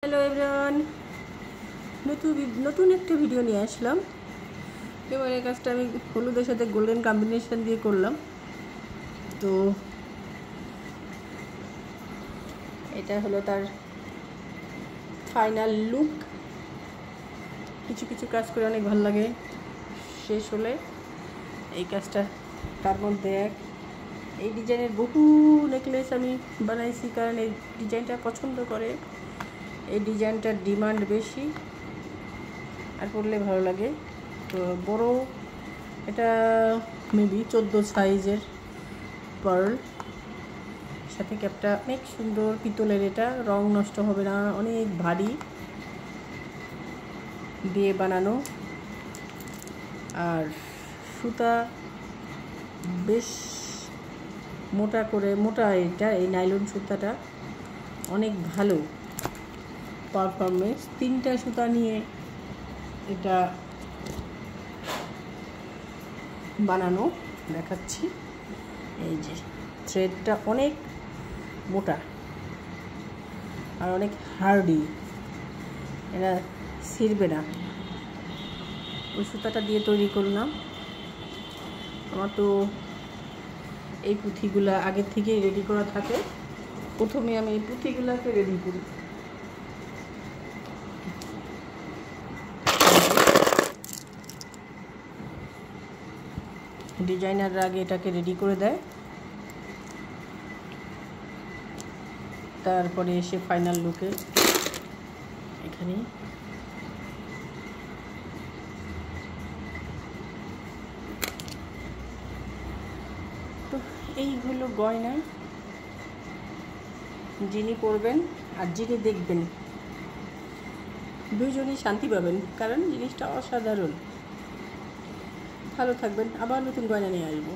Hello everyone, নতুন একটা video নিয়ে আসলাম। এবার এই কাজটা আমি হলুদের সাথে গোল্ডেন কম্বিনেশন দিয়ে করলাম। তো এটা হলো তার ফাইনাল লুক। কিছু কিছু কাজ করে অনেক ভালো লাগে, শেষ হলে এই কাজটা তার মধ্যে এই ডিজাইনের বহু নেকলেস আমি বানাইছি, কারণ এই ডিজাইনটা পছন্দ করে, এই ডিজাইনটার ডিমান্ড বেশি আর পরলে ভালো লাগে। তো বড় এটা মেবি 14 সাইজের পার্ল, সাথে ক্যাপটা অনেক সুন্দর পিতলের, এটা রং নষ্ট হবে না, অনেক ভারী দিয়ে বানানো। আর সুতা বেশ মোটা এটা এই নাইলন সুতাটা অনেক ভালো পারফরমেন্স। 3টা সুতা নিয়ে এটা বানানো দেখাচ্ছি। এই যে থ্রেডটা অনেক মোটা আর অনেক হার্ডি, এটা ছিঁড়বে না। ওই সুতাটা দিয়ে তৈরি করলাম। আমার তো এই পুঁথিগুলা আগের থেকেই রেডি করা থাকে। প্রথমে আমি এই পুঁথিগুলাকে রেডি করি। ডিজাইনাররা আগে এটাকে রেডি করে দেয়, তারপরে এসে ফাইনাল লুকে এখানে তো এইগুলো গয়না যিনি পরবেন আর যিনি দেখবেন দুজনই শান্তি পাবেন, কারণ জিনিসটা অসাধারণ। ভালো থাকবেন, আবার নতুন গয়না নিয়ে আসবো।